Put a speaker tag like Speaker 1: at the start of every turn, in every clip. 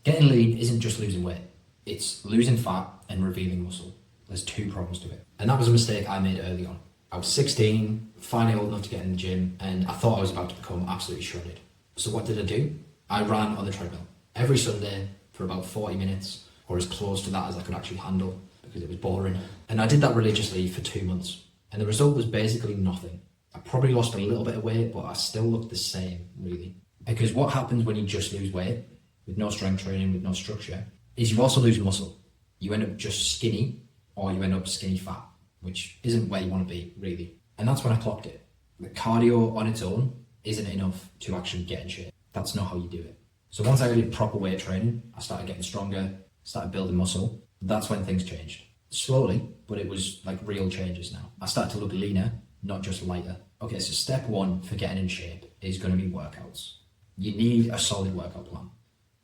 Speaker 1: Getting lean isn't just losing weight, it's losing fat and revealing muscle. There's two problems to it. And that was a mistake I made early on. I was 16, finally old enough to get in the gym, and I thought I was about to become absolutely shredded. So what did I do? I ran on the treadmill every Sunday for about 40 minutes, or as close to that as I could actually handle, because it was boring. And I did that religiously for 2 months. And the result was basically nothing. I probably lost a little bit of weight, but I still looked the same, really. Because what happens when you just lose weight, with no strength training, with no structure, is you also lose muscle. You end up just skinny, or you end up skinny fat, which isn't where you want to be, really. And that's when I clocked it. The cardio on its own isn't enough to actually get in shape. That's not how you do it. So once I did proper weight training, I started getting stronger, started building muscle. That's when things changed. Slowly, but it was like real changes now. I started to look leaner, not just lighter. Okay, so step one for getting in shape is going to be workouts. You need a solid workout plan.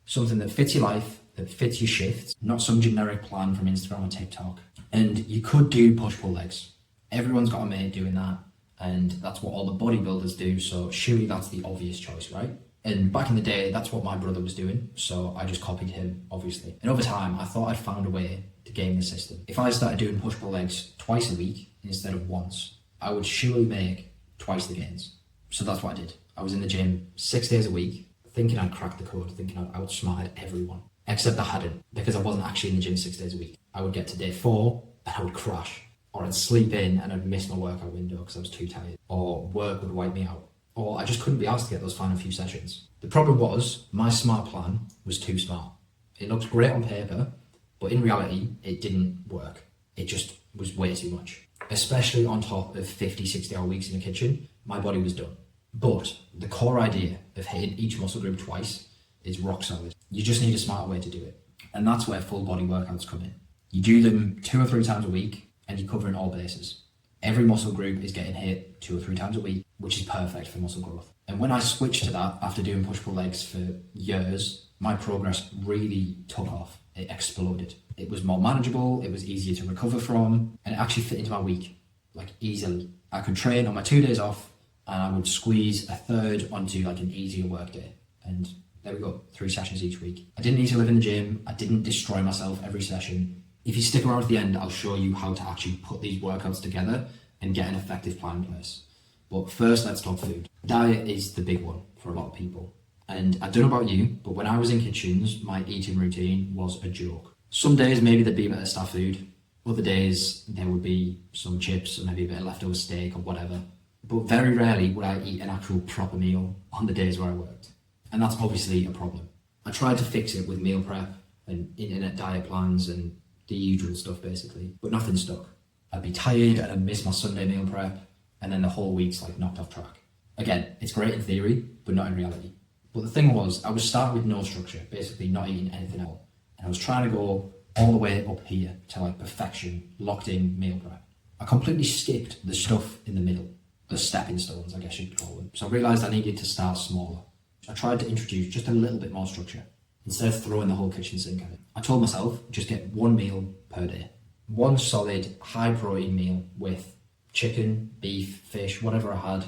Speaker 1: Something that fits your life, that fits your shifts, not some generic plan from Instagram or TikTok. And you could do push-pull legs. Everyone's got a mate doing that, and that's what all the bodybuilders do, so surely that's the obvious choice, right? And back in the day, that's what my brother was doing, so I just copied him, obviously. And over time, I thought I'd found a way to game the system. If I started doing push-pull legs twice a week instead of once, I would surely make twice the gains. So that's what I did. I was in the gym 6 days a week, thinking I'd cracked the code, thinking I'd outsmarted everyone. Except I hadn't, because I wasn't actually in the gym 6 days a week. I would get to day 4 and I would crash, or I'd sleep in and I'd miss my workout window because I was too tired, or work would wipe me out, or I just couldn't be asked to get those final few sessions. The problem was, my smart plan was too smart. It looked great on paper, but in reality, it didn't work. It just was way too much. Especially on top of 50, 60-hour weeks in the kitchen, my body was done. But the core idea of hitting each muscle group twice is rock solid. You just need a smarter way to do it. And that's where full body workouts come in. You do them 2 or 3 times a week and you're covering all bases. Every muscle group is getting hit 2 or 3 times a week, which is perfect for muscle growth. And when I switched to that after doing push-pull legs for years, my progress really took off. It exploded. It was more manageable, it was easier to recover from, and it actually fit into my week, like easily. I could train on my 2 days off and I would squeeze a third onto like an easier work day. And there we go, 3 sessions each week. I didn't need to live in the gym. I didn't destroy myself every session. If you stick around to the end, I'll show you how to actually put these workouts together and get an effective plan in place. But first, let's talk food. Diet is the big one for a lot of people. And I don't know about you, but when I was in kitchens, my eating routine was a joke. Some days, maybe there'd be a bit of staff food. Other days, there would be some chips or maybe a bit of leftover steak or whatever. But very rarely would I eat an actual proper meal on the days where I worked. And that's obviously a problem. I tried to fix it with meal prep and internet diet plans and the usual stuff basically, but nothing stuck. I'd be tired and I'd miss my Sunday meal prep, and then the whole week's like knocked off track. Again, it's great in theory, but not in reality. But the thing was, I was starting with no structure, basically not eating anything at all. And I was trying to go all the way up here to like perfection, locked in meal prep. I completely skipped the stuff in the middle, the stepping stones, I guess you'd call them. So I realised I needed to start smaller. I tried to introduce just a little bit more structure instead of throwing the whole kitchen sink at it. I told myself, just get 1 meal per day. 1 solid, high protein meal with chicken, beef, fish, whatever I had,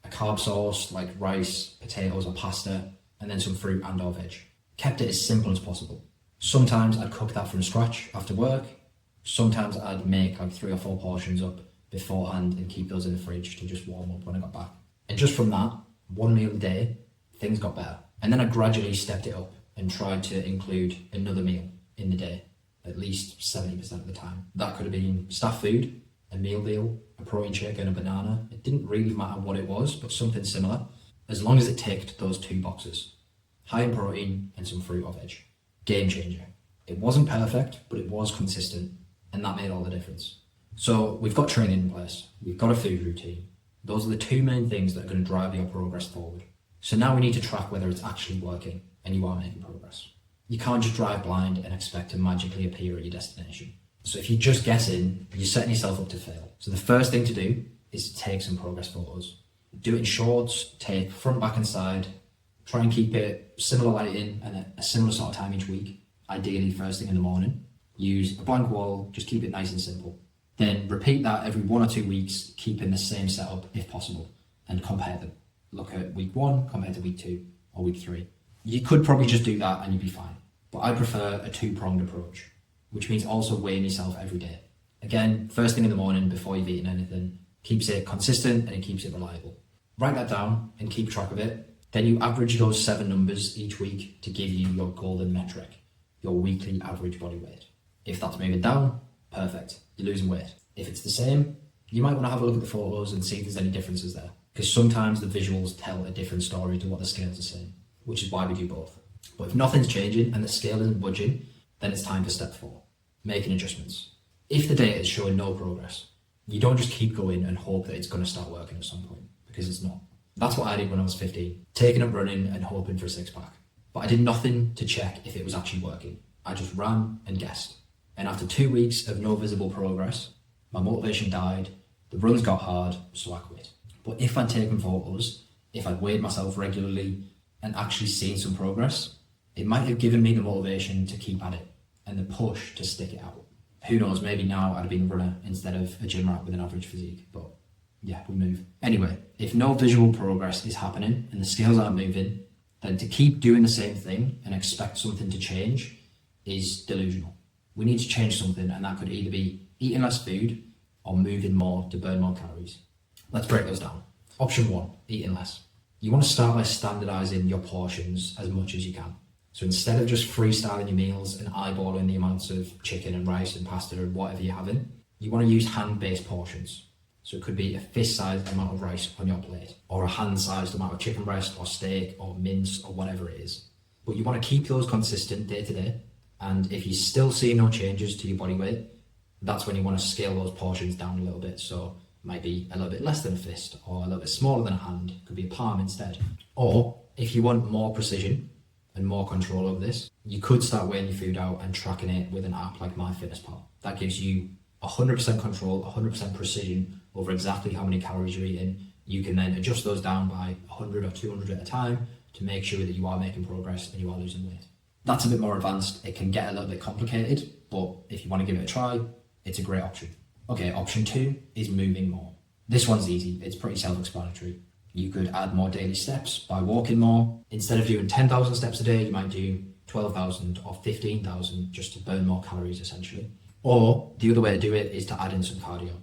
Speaker 1: a carb source like rice, potatoes or pasta, and then some fruit and or veg. Kept it as simple as possible. Sometimes I'd cook that from scratch after work. Sometimes I'd make like 3 or 4 portions up beforehand and keep those in the fridge to just warm up when I got back. And just from that, 1 meal a day, things got better. And then I gradually stepped it up and tried to include another meal in the day, at least 70% of the time. That could have been staff food, a meal deal, a protein shake and a banana. It didn't really matter what it was, but something similar, as long as it ticked those 2 boxes. High in protein and some fruit or veg. Game changer. It wasn't perfect, but it was consistent, and that made all the difference. So we've got training in place, we've got a food routine. Those are the 2 main things that are going to drive your progress forward. So now we need to track whether it's actually working and you are making progress. You can't just drive blind and expect to magically appear at your destination. So if you're just guessing, you're setting yourself up to fail. So the first thing to do is to take some progress photos. Do it in shorts, take front, back and side. Try and keep it similar lighting and a similar sort of time each week. Ideally first thing in the morning. Use a blank wall, just keep it nice and simple. Then repeat that every 1 or 2 weeks, keeping the same setup if possible, and compare them. Look at week 1 compared to week 2 or week 3. You could probably just do that and you'd be fine. But I prefer a two-pronged approach, which means also weighing yourself every day. Again, first thing in the morning before you've eaten anything, keeps it consistent and it keeps it reliable. Write that down and keep track of it. Then you average those 7 numbers each week to give you your golden metric, your weekly average body weight. If that's moving down, perfect, you're losing weight. If it's the same, you might want to have a look at the photos and see if there's any differences there. Because sometimes the visuals tell a different story to what the scales are saying, which is why we do both. But if nothing's changing and the scale isn't budging, then it's time for step 4, making adjustments. If the data is showing no progress, you don't just keep going and hope that it's going to start working at some point, because it's not. That's what I did when I was 15, taking up running and hoping for a 6-pack. But I did nothing to check if it was actually working. I just ran and guessed. And after 2 weeks of no visible progress, my motivation died, the runs got hard, so I quit. But if I'd taken photos, if I'd weighed myself regularly and actually seen some progress, it might have given me the motivation to keep at it and the push to stick it out. Who knows, maybe now I'd have been a runner instead of a gym rat with an average physique, but yeah, we move. Anyway, if no visual progress is happening and the scales aren't moving, then to keep doing the same thing and expect something to change is delusional. We need to change something, and that could either be eating less food or moving more to burn more calories. Let's break those down. Option 1, eating less. You want to start by standardizing your portions as much as you can. So instead of just freestyling your meals and eyeballing the amounts of chicken and rice and pasta and whatever you're having, you want to use hand-based portions. So it could be a fist-sized amount of rice on your plate, or a hand-sized amount of chicken breast or steak or mince or whatever it is. But you want to keep those consistent day to day, and if you still see no changes to your body weight, that's when you want to scale those portions down a little bit. So it might be a little bit less than a fist, or a little bit smaller than a hand, it could be a palm instead. Or if you want more precision and more control over this, you could start weighing your food out and tracking it with an app like MyFitnessPal. That gives you 100% control, 100% precision over exactly how many calories you're eating. You can then adjust those down by 100 or 200 at a time to make sure that you are making progress and you are losing weight. That's a bit more advanced. It can get a little bit complicated, but if you want to give it a try, it's a great option. Okay, option 2 is moving more. This one's easy. It's pretty self-explanatory. You could add more daily steps by walking more. Instead of doing 10,000 steps a day, you might do 12,000 or 15,000 just to burn more calories essentially. Or the other way to do it is to add in some cardio.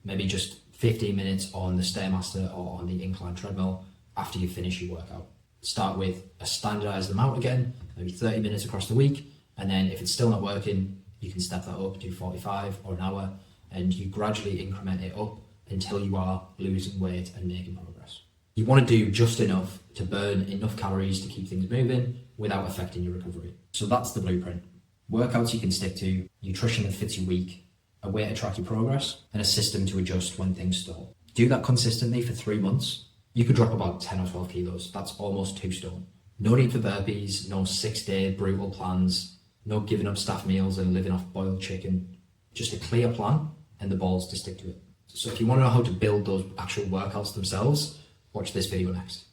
Speaker 1: Maybe just 15 minutes on the Stairmaster or on the incline treadmill after you finish your workout. Start with a standardized amount again, maybe 30 minutes across the week. And then if it's still not working, you can step that up to 45 or an hour, and you gradually increment it up until you are losing weight and making progress. You want to do just enough to burn enough calories to keep things moving without affecting your recovery. So that's the blueprint. Workouts you can stick to, nutrition that fits your week, a way to track your progress, and a system to adjust when things stall. Do that consistently for 3 months. You could drop about 10 or 12 kilos. That's almost 2 stone. No need for burpees, no 6-day brutal plans, no giving up staff meals and living off boiled chicken. Just a clear plan and the balls to stick to it. So if you want to know how to build those actual workouts themselves, watch this video next.